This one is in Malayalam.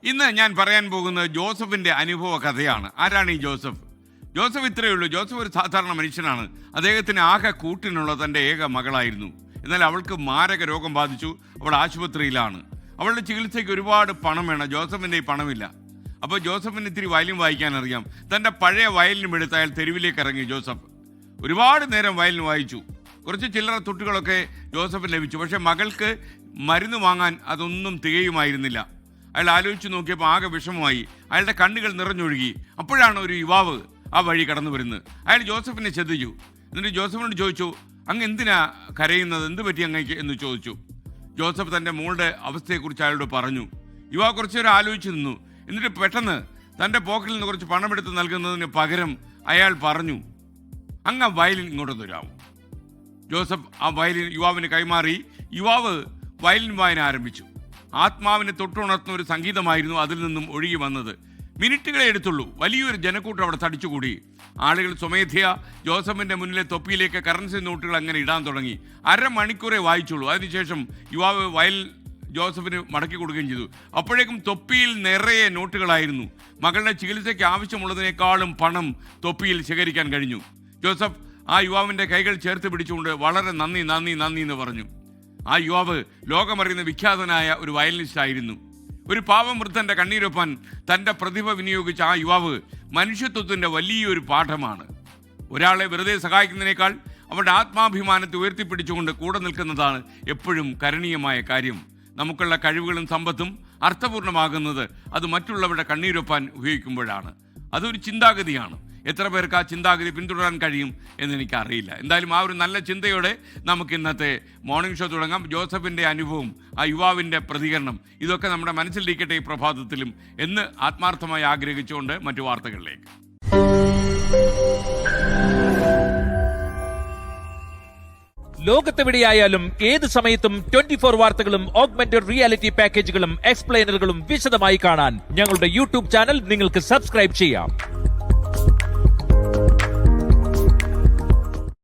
ഇന്ന് ഞാൻ പറയാൻ പോകുന്നത് ജോസഫിന്റെ അനുഭവ കഥയാണ്. ആരാണ് ഈ ജോസഫ്? ജോസഫ് ഇത്രയേ ഉള്ളൂ. ജോസഫ് ഒരു സാധാരണ മനുഷ്യനാണ്. അദ്ദേഹത്തിന് ആകെ കൂട്ടിനുള്ള തൻ്റെ ഏക മകളായിരുന്നു. എന്നാൽ അവൾക്ക് മാരക രോഗം ബാധിച്ചു. അവൾ ആശുപത്രിയിലാണ്. അവളുടെ ചികിത്സയ്ക്ക് ഒരുപാട് പണം വേണം. ജോസഫിൻ്റെ ഈ പണമില്ല. അപ്പോൾ ജോസഫിന് ഇത്തിരി വയലിൻ വായിക്കാൻ അറിയാം. തൻ്റെ പഴയ വയലിനും എടുത്ത് അയാൾ തെരുവിലേക്ക് ഇറങ്ങി. ജോസഫ് ഒരുപാട് നേരം വയലിൻ വായിച്ചു. കുറച്ച് ചില്ലറ തുട്ടുകളൊക്കെ ജോസഫിന് ലഭിച്ചു. പക്ഷേ മകൾക്ക് മരുന്ന് വാങ്ങാൻ അതൊന്നും തികയുമായിരുന്നില്ല. അയാൾ ആലോചിച്ച് നോക്കിയപ്പോൾ ആകെ വിഷമമായി. അയാളുടെ കണ്ണുകൾ നിറഞ്ഞൊഴുകി. അപ്പോഴാണ് ഒരു യുവാവ് ആ വഴി കടന്നു വരുന്നത്. അയാൾ ജോസഫിനെ ശ്രദ്ധിച്ചു. എന്നിട്ട് ജോസഫിനോട് ചോദിച്ചു, അങ്ങ് എന്തിനാ കരയുന്നത്? എന്ത് പറ്റി അങ്ങേക്ക് എന്ന് ചോദിച്ചു. ജോസഫ് തൻ്റെ മോളുടെ അവസ്ഥയെക്കുറിച്ച് അയാളോട് പറഞ്ഞു. യുവാവ് കുറച്ചുനേരം ആലോചിച്ച് നിന്നു. എന്നിട്ട് പെട്ടെന്ന് തൻ്റെ പോക്കറ്റിൽ നിന്ന് കുറച്ച് പണമെടുത്ത് നൽകുന്നതിന് പകരം അയാൾ പറഞ്ഞു, അങ്ങ് ആ വയലിൻ ഇങ്ങോട്ടൊന്ന് വരാമോ? ജോസഫ് ആ വയലിൻ യുവാവിന് കൈമാറി. യുവാവ് വയലിൻ വായന ആരംഭിച്ചു. ആത്മാവിനെ തൊട്ടുണർത്തുന്ന ഒരു സംഗീതമായിരുന്നു അതിൽ നിന്നും ഒഴുകി വന്നത്. മിനിറ്റുകളെ എടുത്തുള്ളൂ. വലിയൊരു ജനക്കൂട്ടം അവിടെ തടിച്ചുകൂടി. ആളുകൾ സ്വമേധയാ ജോസഫിന്റെ മുന്നിലെ തൊപ്പിയിലേക്ക് കറൻസി നോട്ടുകൾ അങ്ങനെ ഇടാൻ തുടങ്ങി. അരമണിക്കൂറേ വായിച്ചുള്ളൂ. അതിനുശേഷം യുവാവ് വയൽ ജോസഫിന് മടക്കി കൊടുക്കുകയും ചെയ്തു. അപ്പോഴേക്കും തൊപ്പിയിൽ നിറയെ നോട്ടുകളായിരുന്നു. മകളുടെ ചികിത്സയ്ക്ക് ആവശ്യമുള്ളതിനേക്കാളും പണം തൊപ്പിയിൽ ശേഖരിക്കാൻ കഴിഞ്ഞു. ജോസഫ് ആ യുവാവിൻ്റെ കൈകൾ ചേർത്ത് പിടിച്ചുകൊണ്ട് വളരെ നന്ദി നന്ദി നന്ദി എന്ന് പറഞ്ഞു. ആ യുവാവ് ലോകമറിയുന്ന വിഖ്യാതനായ ഒരു വയലിനിസ്റ്റ് ആയിരുന്നു. ഒരു പാവം വൃദ്ധൻ്റെ കണ്ണീരൊപ്പാൻ തൻ്റെ പ്രതിഭ വിനിയോഗിച്ച ആ യുവാവ് മനുഷ്യത്വത്തിൻ്റെ വലിയൊരു പാഠമാണ്. ഒരാളെ വെറുതെ സഹായിക്കുന്നതിനേക്കാൾ അവരുടെ ആത്മാഭിമാനത്തെ ഉയർത്തിപ്പിടിച്ചുകൊണ്ട് കൂടെ നിൽക്കുന്നതാണ് എപ്പോഴും കരണീയമായ കാര്യം. നമുക്കുള്ള കഴിവുകളും സമ്പത്തും അർത്ഥപൂർണ്ണമാകുന്നത് അത് മറ്റുള്ളവരുടെ കണ്ണീരൊപ്പാൻ ഉപയോഗിക്കുമ്പോഴാണ്. അതൊരു ചിന്താഗതിയാണ്. എത്ര പേർക്ക് ആ ചിന്താഗതി പിന്തുടരാൻ കഴിയും എന്നെനിക്കറിയില്ല. എന്തായാലും ആ ഒരു നല്ല ചിന്തയോടെ നമുക്ക് ഇന്നത്തെ മോർണിംഗ് ഷോ തുടങ്ങാം. ജോസഫിൻ്റെ അനുഭവം, ആ യുവാവിൻ്റെ പ്രതികരണം, ഇതൊക്കെ നമ്മുടെ മനസ്സിലിരിക്കട്ടെ ഈ പ്രഭാതത്തിലും എന്ന് ആത്മാർത്ഥമായി ആഗ്രഹിച്ചുകൊണ്ട് മറ്റു വാർത്തകളിലേക്ക്. ലോകത്തെവിടെയായാലും ഏത് സമയത്തും 24 വാർത്തകളും ഓഗ്മെന്റഡ് റിയാലിറ്റി പാക്കേജുകളും എക്സ്പ്ലെയിനറുകളും വിശദമായി കാണാൻ ഞങ്ങളുടെ യൂട്യൂബ് ചാനൽ നിങ്ങൾക്ക് സബ്സ്ക്രൈബ് ചെയ്യാം.